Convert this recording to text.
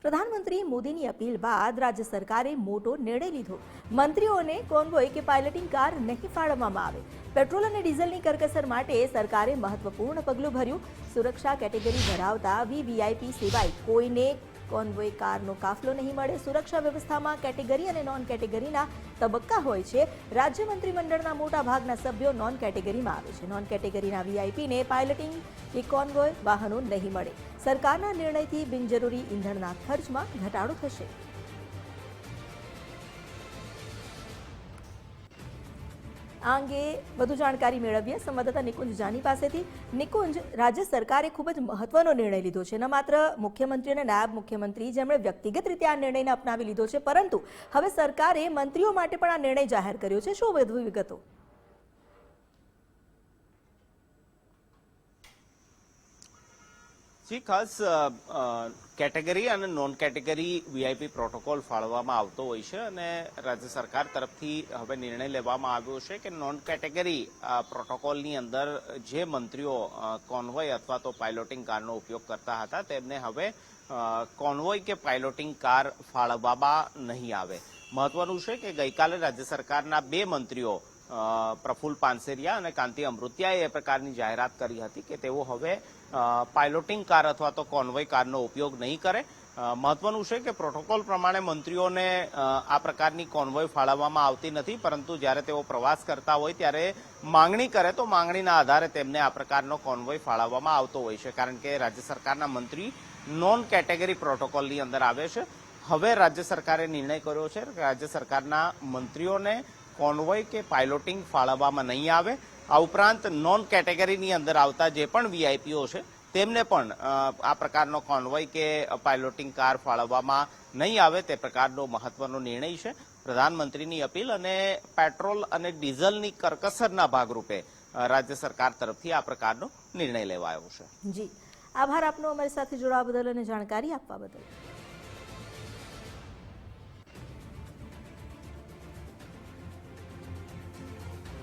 प्रधानमंत्री मोदीની અપીલ બાદ રાજ્ય સરકારે મોટો નિર્ણય લીધો। મંત્રીઓને કોન્વોય કે પાયલટિંગ કાર નહીં ફાળવવામાં આવે। પેટ્રોલ અને ડીઝલની કરકસર માટે સરકારે મહત્વપૂર્ણ પગલું ભર્યું। સુરક્ષા કેટેગરી ધરાવતા વીવીઆઈપી સિવાય કોઈને કોન્વોય કારનો કાફલો નહીં મળે। સુરક્ષા વ્યવસ્થામાં કેટેગરી અને નોન કેટેગરીના તબક્કા હોય છે। રાજ્ય મંત્રીમંડળના મોટા ભાગના સભ્યો નોન કેટેગરીમાં આવે છે। નોન કેટેગરીના વીઆઈપીને પાયલટિંગ કે કોન્વોય વાહનો નહીં મળે। સરકારના નિર્ણયથી બિનજરૂરી ઈંધણના ખર્ચમાં ઘટાડો થશે। આ અંગે વધુ જાણકારી મેળવીએ સંવાદદાતા નિકુંજ જાની પાસેથી। નિકુંજ, રાજ્ય સરકારે ખૂબ જ મહત્વનો નિર્ણય લીધો છે। ન માત્ર મુખ્યમંત્રી અને નાયબ મુખ્યમંત્રી જેમણે વ્યક્તિગત રીતે આ નિર્ણયને અપનાવી લીધો છે, પરંતુ હવે સરકારે મંત્રીઓ માટે પણ આ નિર્ણય જાહેર કર્યો છે। શું વધુ વિગતો? જી, ખાસ કેટેગરી અને નોન કેટેગરી વીઆઈપી પ્રોટોકોલ ફાળવવામાં આવતો હોય છે અને રાજ્ય સરકાર તરફથી હવે નિર્ણય લેવામાં આવ્યો છે કે નોન કેટેગરી પ્રોટોકોલની અંદર જે મંત્રીઓ કોન્વોય અથવા તો પાયલોટિંગ કારનો ઉપયોગ કરતા હતા તેમને હવે કોન્વોય કે પાયલોટિંગ કાર ફાળવવામાં નહીં આવે। મહત્વનું છે કે ગઈકાલે રાજ્ય સરકારના બે મંત્રીઓ પ્રફુલ્લ પાનસેરિયા અને કાંતિ અમૃતિયાએ એ પ્રકારની જાહેરાત કરી હતી કે તેઓ હવે પાયલોટિંગ કાર અથવા તો કોન્વોય કારનો ઉપયોગ નહીં કરે। મહત્વનું છે કે પ્રોટોકોલ પ્રમાણે મંત્રીઓને આ પ્રકારની કોન્વોય ફાળવવામાં આવતી નથી, પરંતુ જ્યારે તેઓ પ્રવાસ કરતા હોય ત્યારે માંગણી કરે તો માંગણીના આધારે તેમને આ પ્રકારનો કોન્વોય ફાળવવામાં આવતો હોય છે, કારણ કે રાજ્ય સરકારના મંત્રી નોન કેટેગરી પ્રોટોકોલની અંદર આવે છે। હવે રાજ્ય સરકારે નિર્ણય કર્યો છે કે રાજ્ય સરકારના મંત્રીઓને કોન્વોય કે પાયલોટિંગ ફાળવવામાં નહીં આવે। આ ઉપરાંત નોન કેટેગરીની અંદર આવતા જે પણ વીઆઈપીઓ છે તેમને પણ આ પ્રકારનો કોન્વોય કે પાયલોટિંગ કાર ફાળવવામાં નહીં આવે તે પ્રકારનો મહત્વનો નિર્ણય છે। પ્રધાનમંત્રીની અપીલ અને પેટ્રોલ અને ડીઝલની કરકસરના ભાગરૂપે રાજ્ય સરકાર તરફથી આ પ્રકારનો નિર્ણય લેવાયો છે। જી, આભાર આપનો અમારી સાથે જોડાવા બદલ અને જાણકારી આપવા બદલ।